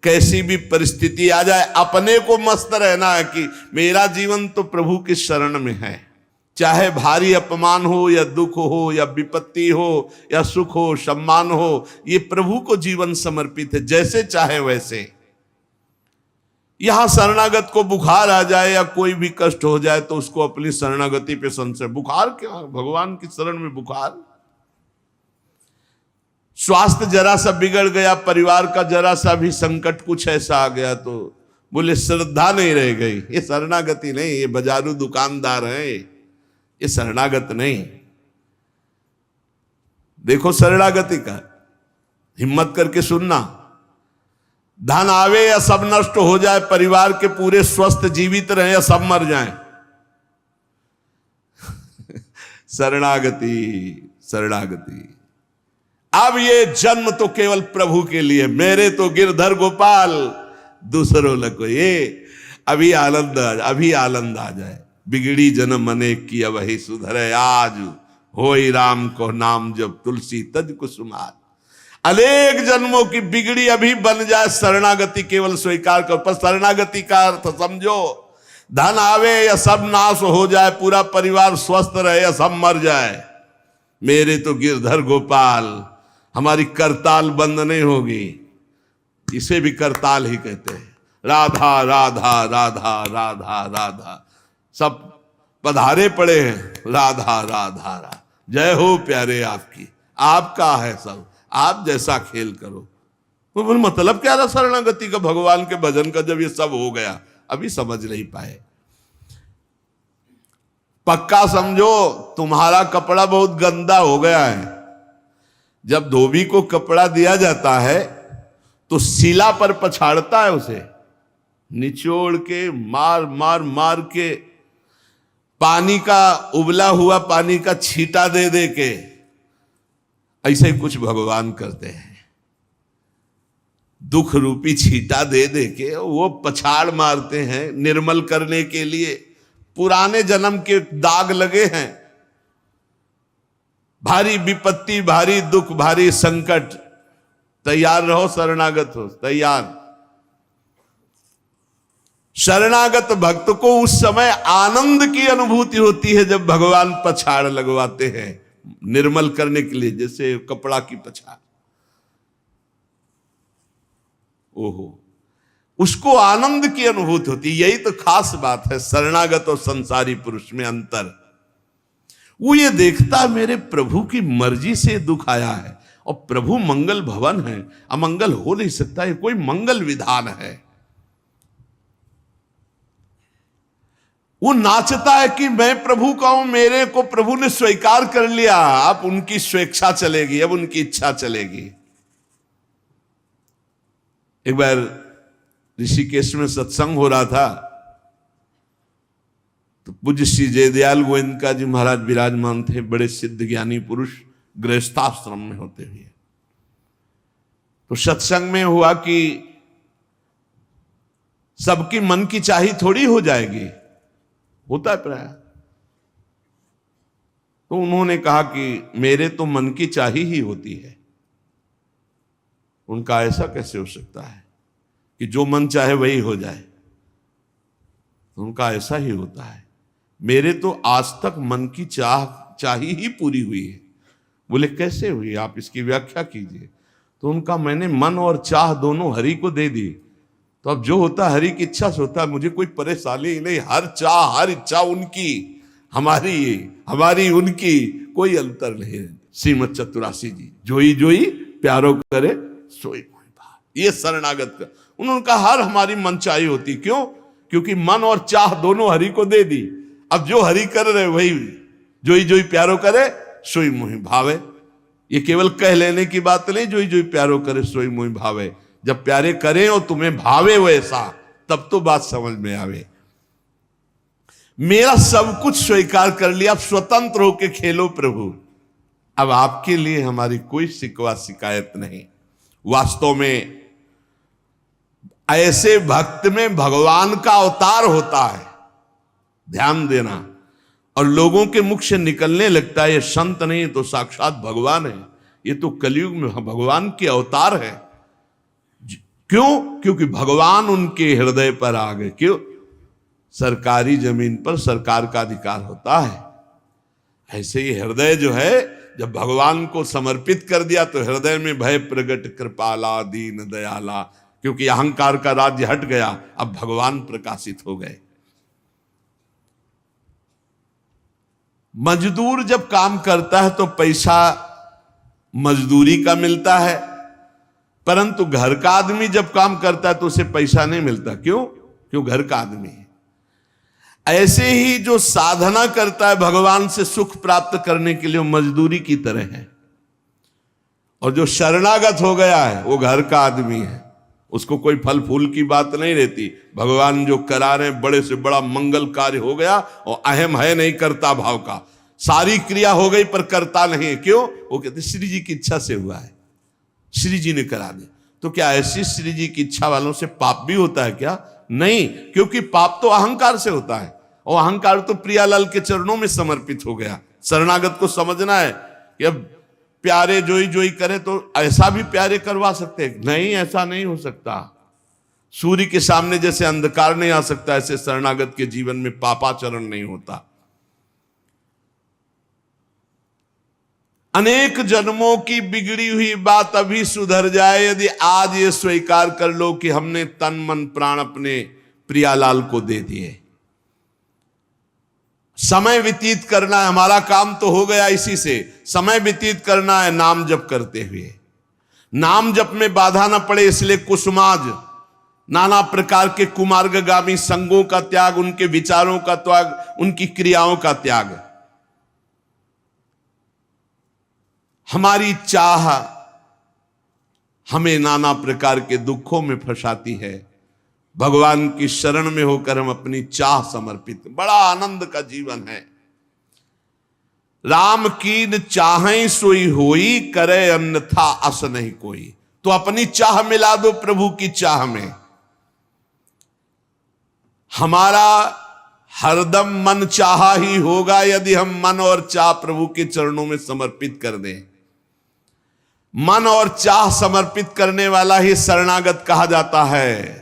कैसी भी परिस्थिति आ जाए अपने को मस्त रहना है कि मेरा जीवन तो प्रभु की शरण में है। चाहे भारी अपमान हो या दुख हो या विपत्ति हो या सुख हो सम्मान हो, ये प्रभु को जीवन समर्पित है, जैसे चाहे वैसे। यहां शरणागत को बुखार आ जाए या कोई भी कष्ट हो जाए तो उसको अपनी शरणागति पे संशय। बुखार क्या, भगवान की शरण में बुखार। स्वास्थ्य जरा सा बिगड़ गया, परिवार का जरा सा भी संकट कुछ ऐसा आ गया तो बोले श्रद्धा नहीं रह गई। ये शरणागति नहीं, ये बाजारू दुकानदार है, ये शरणागत नहीं। देखो शरणागति का हिम्मत करके सुनना। धन आवे या सब नष्ट हो जाए, परिवार के पूरे स्वस्थ जीवित रहे या सब मर जाएं, शरणागति शरणागति। अब ये जन्म तो केवल प्रभु के लिए, मेरे तो गिरधर गोपाल दूसरों लगो। ये अभी आनंद आ जाए। बिगड़ी जन्म अनेक की वही सुधरे, आज होई राम को नाम जब तुलसी तज कुसुमार। अनेक जन्मों की बिगड़ी अभी बन जाए, शरणागति केवल स्वीकार कर। पर शरणागति का अर्थ समझो, धन आवे या सब नाश हो जाए, पूरा परिवार स्वस्थ रहे या सब मर जाए, मेरे तो गिरधर गोपाल, हमारी करताल बंद नहीं होगी। इसे भी करताल ही कहते हैं। राधा राधा राधा राधा राधा, सब पधारे पड़े हैं, राधा राधा राधा। जय हो प्यारे आपकी, आपका है सब, आप जैसा खेल करो। तो मतलब क्या रहा शरणागति का, भगवान के भजन का, जब ये सब हो गया अभी समझ नहीं पाए। पक्का समझो तुम्हारा कपड़ा बहुत गंदा हो गया है। जब धोबी को कपड़ा दिया जाता है तो शिला पर पछाड़ता है, उसे निचोड़ के मार मार मार के, पानी का उबला हुआ पानी का छींटा दे दे के, ऐसे ही कुछ भगवान करते हैं। दुख रूपी छींटा दे दे के वो पछाड़ मारते हैं निर्मल करने के लिए। पुराने जन्म के दाग लगे हैं, भारी विपत्ति, भारी दुख, भारी संकट, तैयार रहो, शरणागत हो, तैयार। शरणागत भक्त को उस समय आनंद की अनुभूति होती है जब भगवान पछाड़ लगवाते हैं निर्मल करने के लिए, जैसे कपड़ा की पछाड़। ओहो, उसको आनंद की अनुभूति होती। यही तो खास बात है शरणागत और संसारी पुरुष में अंतर। वो ये देखता मेरे प्रभु की मर्जी से दुख आया है, और प्रभु मंगल भवन है, अमंगल हो नहीं सकता, ये कोई मंगल विधान है। वो नाचता है कि मैं प्रभु का हूं, मेरे को प्रभु ने स्वीकार कर लिया, अब उनकी स्वेच्छा चलेगी, अब उनकी इच्छा चलेगी। एक बार ऋषिकेश में सत्संग हो रहा था, तो पूज्य श्री जयदयाल गोविंद जी महाराज विराजमान थे, बड़े सिद्ध ज्ञानी पुरुष, गृहस्थाश्रम में होते हुए। तो सत्संग में हुआ कि सबकी मन की चाही थोड़ी हो जाएगी, होता है प्राय। तो उन्होंने कहा कि मेरे तो मन की चाही ही होती है। उनका ऐसा कैसे हो सकता है कि जो मन चाहे वही हो जाए? उनका ऐसा ही होता है। मेरे तो आज तक मन की चाही ही पूरी हुई है। बोले कैसे हुई, आप इसकी व्याख्या कीजिए। तो उनका मैंने मन और चाह दोनों हरि को दे दी, तो अब जो होता हरि की इच्छा से होता है, मुझे कोई परेशानी ही नहीं। हर चाह हर इच्छा उनकी, हमारी उनकी, कोई अंतर नहीं है। श्रीमद चतुरासी जी, जोई जोई प्यारो करे सोई मोहि भाव। ये शरणागत का उन्होंने कहा हर हमारी मन चाही होती। क्यों? क्योंकि मन और चाह दोनों हरि को दे दी। अब जो हरि कर रहे वही जोई जोई प्यारो करे सोई मोहि भावे। ये केवल कह लेने की बात नहीं, जोई जोई प्यारो करे सोई मोहि भावे। जब प्यारे करें और तुम्हें भावे वैसा, तब तो बात समझ में आवे। मेरा सब कुछ स्वीकार कर लिया, अब स्वतंत्र होके खेलो प्रभु। अब आपके लिए हमारी कोई शिकवा शिकायत नहीं। वास्तव में ऐसे भक्त में भगवान का अवतार होता है, ध्यान देना। और लोगों के मुख से निकलने लगता है ये संत नहीं तो साक्षात भगवान है, ये तो कलयुग में भगवान के अवतार है। क्यों? क्योंकि भगवान उनके हृदय पर आ गए। क्यों? सरकारी जमीन पर सरकार का अधिकार होता है। ऐसे ही हृदय जो है, जब भगवान को समर्पित कर दिया तो हृदय में भय प्रगट कृपाला दीन दयाला, क्योंकि अहंकार का राज्य हट गया, अब भगवान प्रकाशित हो गए। मजदूर जब काम करता है तो पैसा मजदूरी का मिलता है, परंतु घर का आदमी जब काम करता है तो उसे पैसा नहीं मिलता। क्यों? क्यों? घर का आदमी है। ऐसे ही जो साधना करता है भगवान से सुख प्राप्त करने के लिए, वो मजदूरी की तरह है। और जो शरणागत हो गया है वो घर का आदमी है, उसको कोई फल फूल की बात नहीं रहती। भगवान जो करा रहे बड़े से बड़ा मंगल कार्य हो गया, और अहम है नहीं करता भाव का, सारी क्रिया हो गई पर करता नहीं है। क्यों? वो कहते श्री जी की इच्छा से हुआ है, श्री जी ने करा दे। तो क्या ऐसी श्री जी की इच्छा वालों से पाप भी होता है क्या? नहीं, क्योंकि पाप तो अहंकार से होता है, और अहंकार तो प्रियालाल के चरणों में समर्पित हो गया। शरणागत को समझना है कि अब प्यारे जोई जोई करे तो ऐसा भी प्यारे करवा सकते हैं? नहीं, ऐसा नहीं हो सकता। सूर्य के सामने जैसे अंधकार नहीं आ सकता, ऐसे शरणागत के जीवन में पापाचरण नहीं होता। अनेक जन्मों की बिगड़ी हुई बात अभी सुधर जाए यदि आज ये स्वीकार कर लो कि हमने तन मन प्राण अपने प्रियालाल को दे दिए। समय व्यतीत करना है, हमारा काम तो हो गया इसी से। समय व्यतीत करना है नाम जप करते हुए। नाम जप में बाधा ना पड़े इसलिए कुसुमाज, नाना प्रकार के कुमार्गगामी संगों का त्याग, उनके विचारों का त्याग, उनकी क्रियाओं का त्याग। हमारी चाह हमें नाना प्रकार के दुखों में फंसाती है। भगवान की शरण में होकर हम अपनी चाह समर्पित, बड़ा आनंद का जीवन है। राम कीन चाहें सोई होई, करे अन्यथा अस नहीं कोई। तो अपनी चाह मिला दो प्रभु की चाह में। हमारा हरदम मन चाहा ही होगा यदि हम मन और चाह प्रभु के चरणों में समर्पित कर दें। मन और चाह समर्पित करने वाला ही शरणागत कहा जाता है।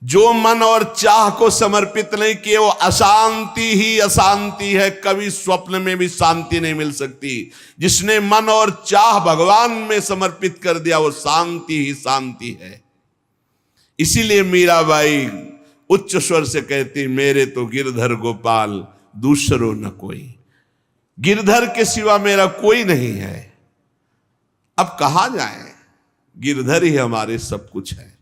जो मन और चाह को समर्पित नहीं किए वो अशांति ही अशांति है, कभी स्वप्न में भी शांति नहीं मिल सकती। जिसने मन और चाह भगवान में समर्पित कर दिया वो शांति ही शांति है। इसीलिए मीराबाई उच्च स्वर से कहती, मेरे तो गिरधर गोपाल दूसरो न कोई। गिरधर के सिवा मेरा कोई नहीं है। अब कहा जाए, गिरधर ही हमारे सब कुछ है।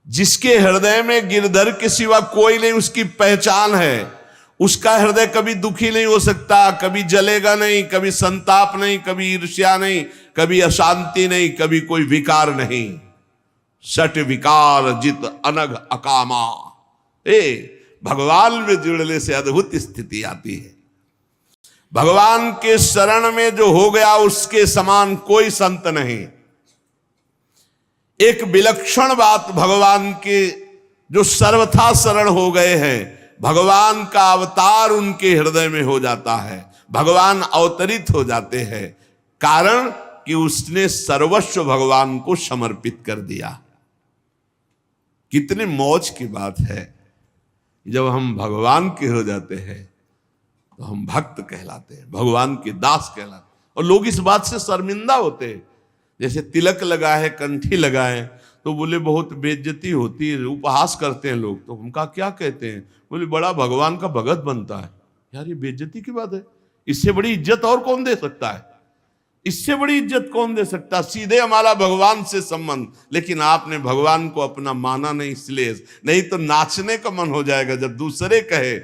जिसके हृदय में गिरधर के सिवा कोई नहीं, उसकी पहचान है। उसका हृदय कभी दुखी नहीं हो सकता, कभी जलेगा नहीं, कभी संताप नहीं, कभी ईर्ष्या नहीं, कभी अशांति नहीं, कभी कोई विकार नहीं। सट विकार जित अनघ अकामा। भगवान में जुड़ने से अद्भुत स्थिति आती है। भगवान के शरण में जो हो गया उसके समान कोई संत नहीं। एक विलक्षण बात, भगवान के जो सर्वथा शरण हो गए हैं, भगवान का अवतार उनके हृदय में हो जाता है। भगवान अवतरित हो जाते हैं, कारण कि उसने सर्वस्व भगवान को समर्पित कर दिया। कितने मौज की बात है, जब हम भगवान के हो जाते हैं तो हम भक्त कहलाते हैं, भगवान के दास कहलाते हैं। और लोग इस बात से शर्मिंदा होते हैं। जैसे तिलक लगाए, कंठी लगाए तो बोले बहुत बेइज्जती होती है, उपहास करते हैं लोग। तो उनका क्या कहते हैं? बोले बड़ा भगवान का भगत बनता है। यार ये बेइज्जती की बात है। इससे बड़ी इज्जत और कौन दे सकता है? इससे बड़ी इज्जत कौन दे सकता? सीधे हमारा भगवान से संबंध। लेकिन आपने भगवान को अपना माना नहीं, इसलिए नहीं तो नाचने का मन हो जाएगा जब दूसरे कहे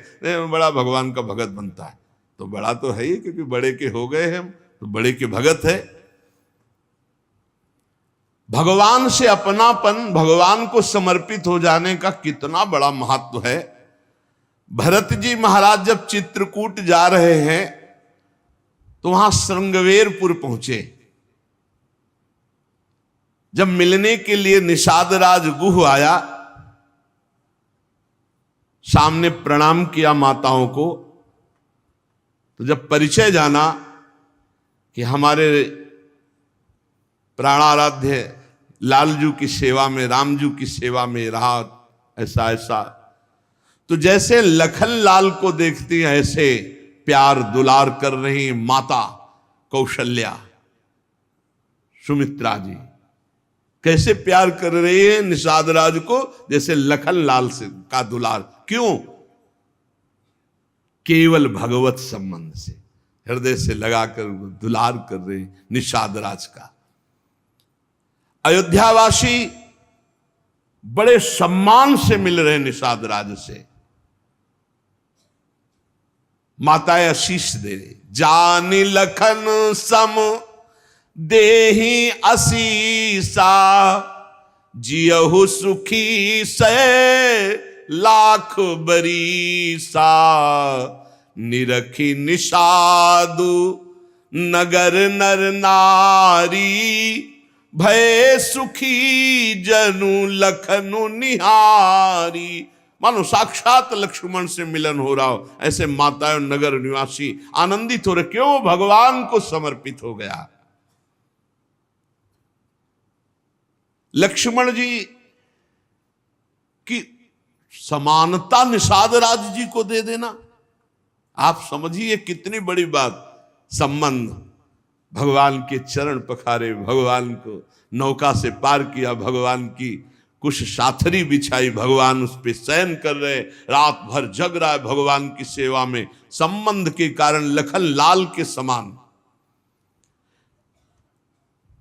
बड़ा भगवान का भगत बनता है। तो बड़ा तो है ही, क्योंकि बड़े के हो गए हम तो बड़े के भगत है। भगवान से अपनापन, भगवान को समर्पित हो जाने का कितना बड़ा महत्व है। भरत जी महाराज जब चित्रकूट जा रहे हैं तो वहां श्रृंगवेरपुर पहुंचे। जब मिलने के लिए निषाद राज गुह आया, सामने प्रणाम किया माताओं को। तो जब परिचय जाना कि हमारे प्राणाराध्य लालजू की सेवा में, रामजू की सेवा में रहा, ऐसा ऐसा। तो जैसे लखन लाल को देखती हैं ऐसे प्यार दुलार कर रही माता कौशल्या, सुमित्रा जी कैसे प्यार कर रही है निषाद राज को, जैसे लखन लाल से का दुलार। क्यों? केवल भगवत संबंध से, हृदय से लगाकर दुलार कर रहे निषाद राज का। अयोध्यावासी बड़े सम्मान से मिल रहे निषाद राज से, माताएं आशीष दे रही, जानी लखन सम देही असीसा, जियहु सुखी से लाख बरीसा, निरखी निषादु नगर नर नारी, भय सुखी जनु लखनु निहारी। मानो साक्षात लक्ष्मण से मिलन हो रहा हो, ऐसे माताएं नगर निवासी आनंदित हो रहे। क्यों? भगवान को समर्पित हो गया। लक्ष्मण जी की समानता निषाद राज जी को दे देना, आप समझिए कितनी बड़ी बात। संबंध, भगवान के चरण पखारे, भगवान को नौका से पार किया, भगवान की कुछ साथरी बिछाई, भगवान उस पे शयन कर रहे, रात भर जग रहा है भगवान की सेवा में। संबंध के कारण लखन लाल के समान।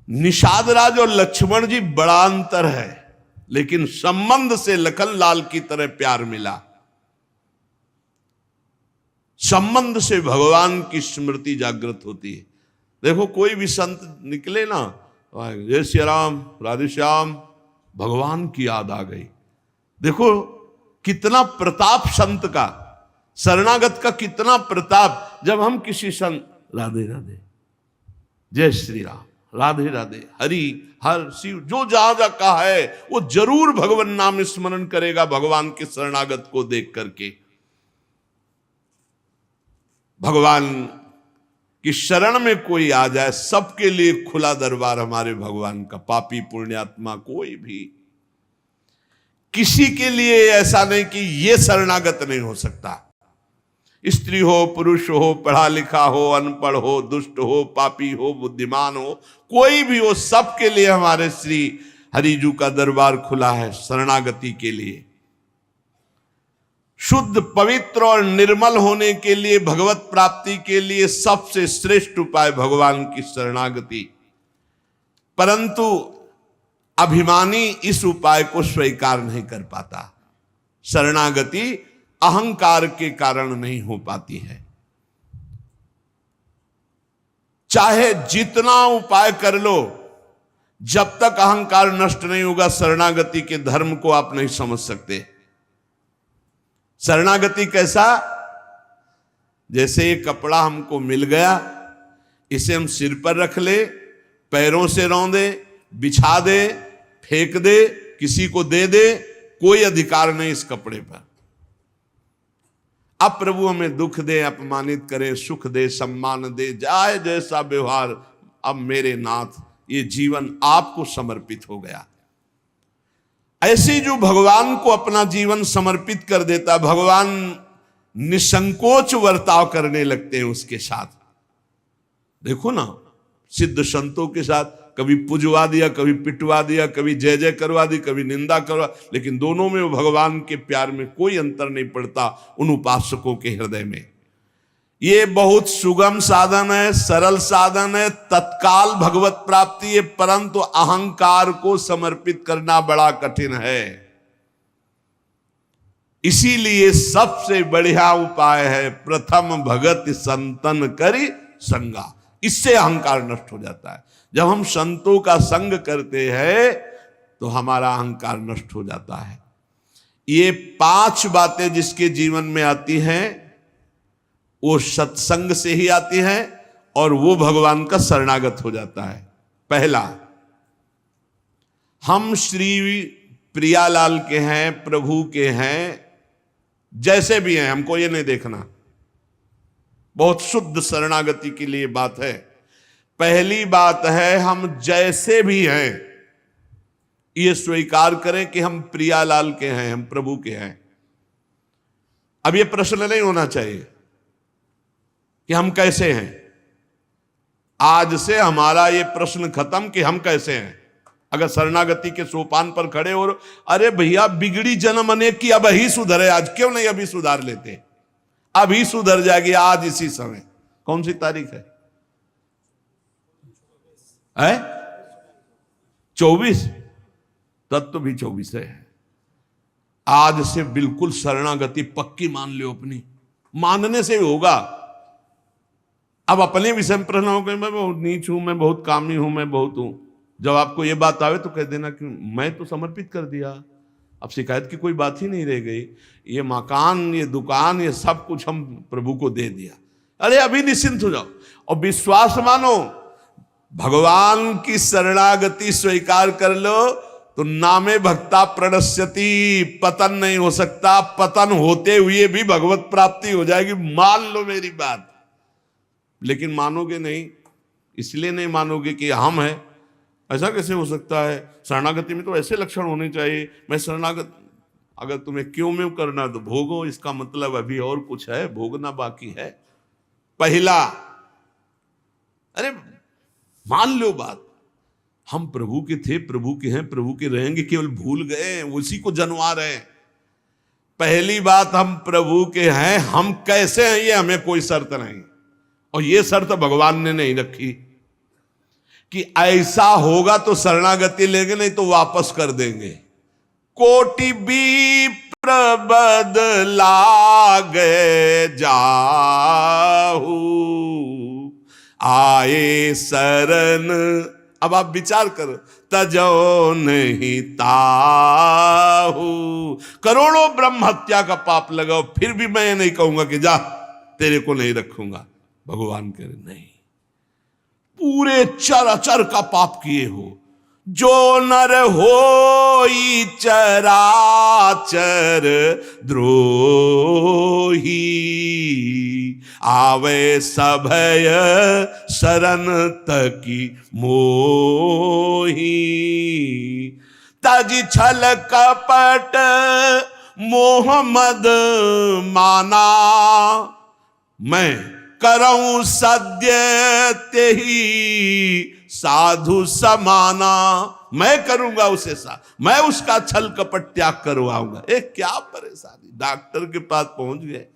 निषाद राज और लक्ष्मण जी बड़ा अंतर है, लेकिन संबंध से लखन लाल की तरह प्यार मिला। संबंध से भगवान की स्मृति जागृत होती है। देखो कोई भी संत निकले ना, जय श्री राम, राधे श्याम, भगवान की याद आ गई। देखो कितना प्रताप संत का, शरणागत का कितना प्रताप। जब हम किसी संत, राधे राधे, जय श्री राम, राधे राधे, हरि हर शिव, जो जहां जहां कहा है वो जरूर भगवान नाम स्मरण करेगा भगवान के शरणागत को देख करके। भगवान की शरण में कोई आ जाए, सबके लिए खुला दरबार हमारे भगवान का। पापी पुण्यात्मा कोई भी, किसी के लिए ऐसा नहीं कि ये शरणागत नहीं हो सकता। स्त्री हो, पुरुष हो, पढ़ा लिखा हो, अनपढ़ हो, दुष्ट हो, पापी हो, बुद्धिमान हो, कोई भी हो, सबके लिए हमारे श्री हरिजू का दरबार खुला है शरणागति के लिए। शुद्ध, पवित्र और निर्मल होने के लिए, भगवत प्राप्ति के लिए सबसे श्रेष्ठ उपाय भगवान की शरणागति। परंतु अभिमानी इस उपाय को स्वीकार नहीं कर पाता। शरणागति अहंकार के कारण नहीं हो पाती है। चाहे जितना उपाय कर लो, जब तक अहंकार नष्ट नहीं होगा, शरणागति के धर्म को आप नहीं समझ सकते। शरणागति कैसा? जैसे ये कपड़ा हमको मिल गया, इसे हम सिर पर रख ले, पैरों से रौंदे, बिछा दे, फेंक दे, किसी को दे दे, कोई अधिकार नहीं इस कपड़े पर। अब प्रभु हमें दुख दे, अपमानित करे, सुख दे, सम्मान दे, जाए जैसा व्यवहार, अब मेरे नाथ ये जीवन आपको समर्पित हो गया। ऐसे जो भगवान को अपना जीवन समर्पित कर देता, भगवान निसंकोच वर्ताव करने लगते हैं उसके साथ। देखो ना, सिद्ध संतों के साथ कभी पुजवा दिया, कभी पिटवा दिया, कभी जय जय करवा दी, कभी निंदा करवा, लेकिन दोनों में वो भगवान के प्यार में कोई अंतर नहीं पड़ता उन उपासकों के हृदय में। ये बहुत सुगम साधन है, सरल साधन है, तत्काल भगवत प्राप्ति है, परंतु अहंकार को समर्पित करना बड़ा कठिन है। इसीलिए सबसे बढ़िया उपाय है प्रथम भगत संतन करी संगा। इससे अहंकार नष्ट हो जाता है। जब हम संतों का संग करते हैं तो हमारा अहंकार नष्ट हो जाता है। ये 5 बातें जिसके जीवन में आती हैं वो सत्संग से ही आती हैं और वो भगवान का शरणागत हो जाता है। पहला, हम श्री प्रियालाल के हैं, प्रभु के हैं, जैसे भी हैं, हमको ये नहीं देखना। बहुत शुद्ध शरणागति के लिए बात है। पहली बात है हम जैसे भी हैं ये स्वीकार करें कि हम प्रियालाल के हैं, हम प्रभु के हैं। अब ये प्रश्न नहीं होना चाहिए कि हम कैसे हैं। आज से हमारा ये प्रश्न खत्म कि हम कैसे हैं। अगर शरणागति के सोपान पर खड़े और अरे भैया बिगड़ी जन्म अनेक की, अब ही सुधरे, आज क्यों नहीं अभी सुधार लेते, अभी सुधर जाएगी आज इसी समय। कौन सी तारीख है? 24। तत्व भी 24 है। आज से बिल्कुल शरणागति पक्की मान लो अपनी, मानने से होगा। अब अपने विषय में प्रश्न हो गए, मैं बहुत नीच हूं, मैं बहुत कामी हूं, मैं बहुत हूं। जब आपको ये बात आवे तो कह देना कि मैं तो समर्पित कर दिया, अब शिकायत की कोई बात ही नहीं रह गई। ये मकान, ये दुकान, ये सब कुछ हम प्रभु को दे दिया। अरे अभी निश्चिंत हो जाओ और विश्वास मानो, भगवान की शरणागति स्वीकार कर लो तो नामे भक्ता प्रणश्यति, पतन नहीं हो सकता। पतन होते हुए भी भगवत प्राप्ति हो जाएगी, मान लो मेरी बात। लेकिन मानोगे नहीं, इसलिए नहीं मानोगे कि हम हैं। ऐसा कैसे हो सकता है? शरणागति में तो ऐसे लक्षण होने चाहिए। मैं शरणागत, अगर तुम्हें क्यों में करना तो भोगो, इसका मतलब अभी और कुछ है, भोगना बाकी है। पहला, अरे मान लो बात, हम प्रभु के थे, प्रभु के हैं, प्रभु के रहेंगे, केवल भूल गए, उसी को जनवा रहे हैं। पहली बात, हम प्रभु के हैं, हम कैसे हैं ये हमें कोई शर्त नहीं, और ये शर्त भगवान ने नहीं रखी कि ऐसा होगा तो शरणागति लेंगे, नहीं तो वापस कर देंगे। कोटि भी प्रबदला गए जाहू, आए शरण। अब आप विचार करो, तजो नहीं ताहू। करोड़ों ब्रह्म हत्या का पाप लगाओ, फिर भी मैं नहीं कहूंगा कि जा तेरे को नहीं रखूंगा। भगवान कह रहे नहीं, पूरे चराचर का पाप किए हो, जो नर होई चराचर द्रोही, आवे सभय शरण तकी मोही। तज छल कपट मोहम्मद माना, मैं करऊं सद्य तेही साधु समाना। मैं करूंगा उसे मैं उसका छल कपट त्याग करवाऊंगा। क्या परेशानी, डॉक्टर के पास पहुंच गए।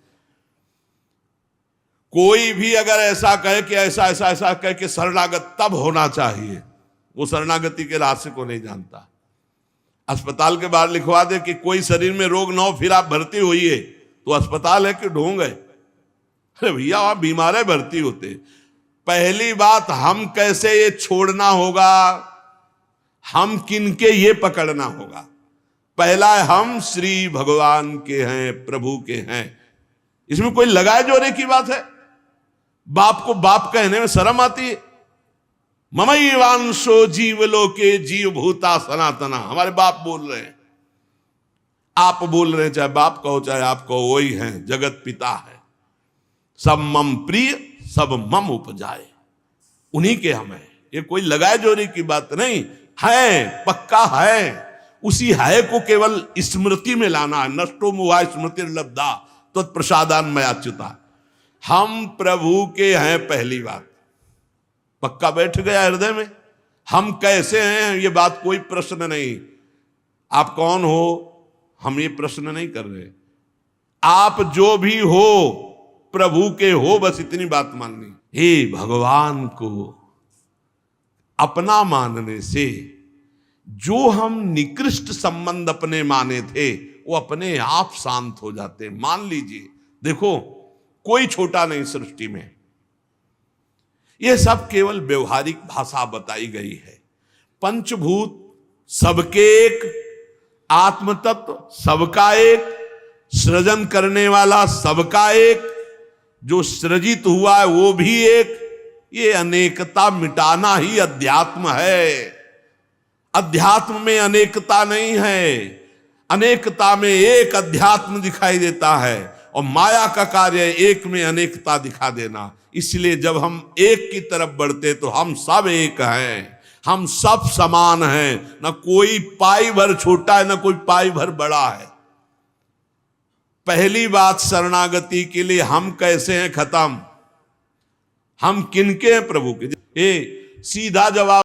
कोई भी अगर ऐसा कहे कि ऐसा ऐसा ऐसा कहे कि शरणागत तब होना चाहिए, वो शरणागति के रास्ते को नहीं जानता। अस्पताल के बाहर लिखवा दे कि कोई शरीर में रोग ना हो फिर आप भर्ती होइए, तो अस्पताल है कि ढोंग है? अरे भैया वहां बीमार है, भर्ती होते। पहली बात, हम कैसे ये छोड़ना होगा, हम किनके ये पकड़ना होगा। पहला है, हम श्री भगवान के हैं, प्रभु के हैं। इसमें कोई लगाए जोरे की बात है? बाप को बाप कहने में शर्म आती है। ममैवांशो जीवलोके जीव भूता सनातना, हमारे बाप बोल रहे हैं, आप बोल रहे हैं, चाहे बाप कहो चाहे आप कहो, वही हैं, जगत पिता है। सब मम प्रिय, सब मम उपजाए, उन्हीं के हम हैं। ये कोई लगाए जोरी की बात नहीं है, पक्का है। उसी है को केवल स्मृति में लाना है। नष्टो मुआ स्मृति लब्धा तत्प्रसादान मयाच्युता। हम प्रभु के हैं, पहली बात पक्का बैठ गया हृदय में। हम कैसे हैं ये बात कोई प्रश्न नहीं। आप कौन हो हम ये प्रश्न नहीं कर रहे। आप जो भी हो प्रभु के हो, बस इतनी बात माननी। हे भगवान को अपना मानने से जो हम निकृष्ट संबंध अपने माने थे वो अपने आप शांत हो जाते। मान लीजिए, देखो कोई छोटा नहीं सृष्टि में, यह सब केवल व्यवहारिक भाषा बताई गई है। पंचभूत सबके एक, आत्म तत्व सबका एक, सृजन करने वाला सबका एक, जो सृजित हुआ है वो भी एक। ये अनेकता मिटाना ही अध्यात्म है। अध्यात्म में अनेकता नहीं है, अनेकता में एक अध्यात्म दिखाई देता है। और माया का कार्य एक में अनेकता दिखा देना। इसलिए जब हम एक की तरफ बढ़ते तो हम सब एक हैं, हम सब समान हैं, ना कोई पाई भर छोटा है ना कोई पाई भर बड़ा है। पहली बात शरणागति के लिए हम कैसे हैं खत्म, हम किनके हैं? प्रभु के। सीधा जवाब